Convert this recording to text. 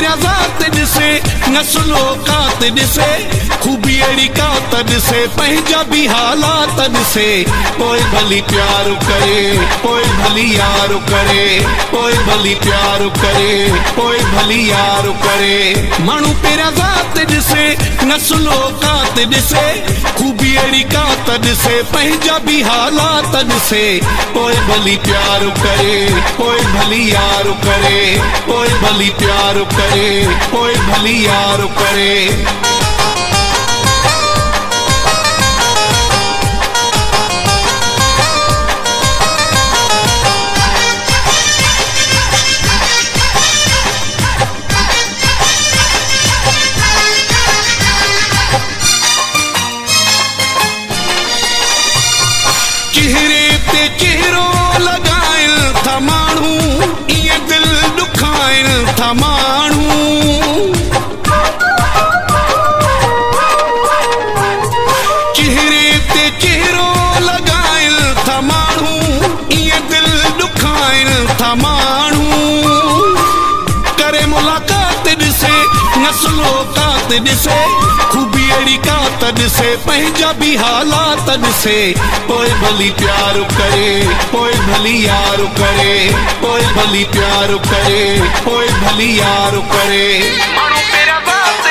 पेरा ज़ात ॾिसे नस्लो कात ॾिसे खूबी अहिड़ी कात ॾिसे पंहिंजा बि हालात ॾिसे पोइ भली प्यार करे पोइ भली यार करे पोइ भली प्यार करे पोइ भली यार करे माण्हू पेरा ज़ात ॾिसे नस्लो कात ॾिसे खूबी अहिड़ी कात ॾिसे पंहिंजा बि हालात ॾिसे पोइ भली प्यार करे पोइ भली यार करे पोइ भली प्यार करे पोइ भली यार करे चेहरे ते चेहरो लगाइल था माण्हू ईअं दिल दुखाइल था माण्हू चेहरे ते चेहरो लगाइल था माण्हू ईअं दिल दुखाइल था माण्हू करे मुलाक़ात ॾिसे नस्लो कात ॾिसे खूबी अहिड़ी कात ॾिसे पंहिंजा बि हालात ॾिसे पोइ भली प्यार करे पोइ भली यार करे पोइ भली प्यार करे पोइ भली यार करे माण्हू पेरा ज़ात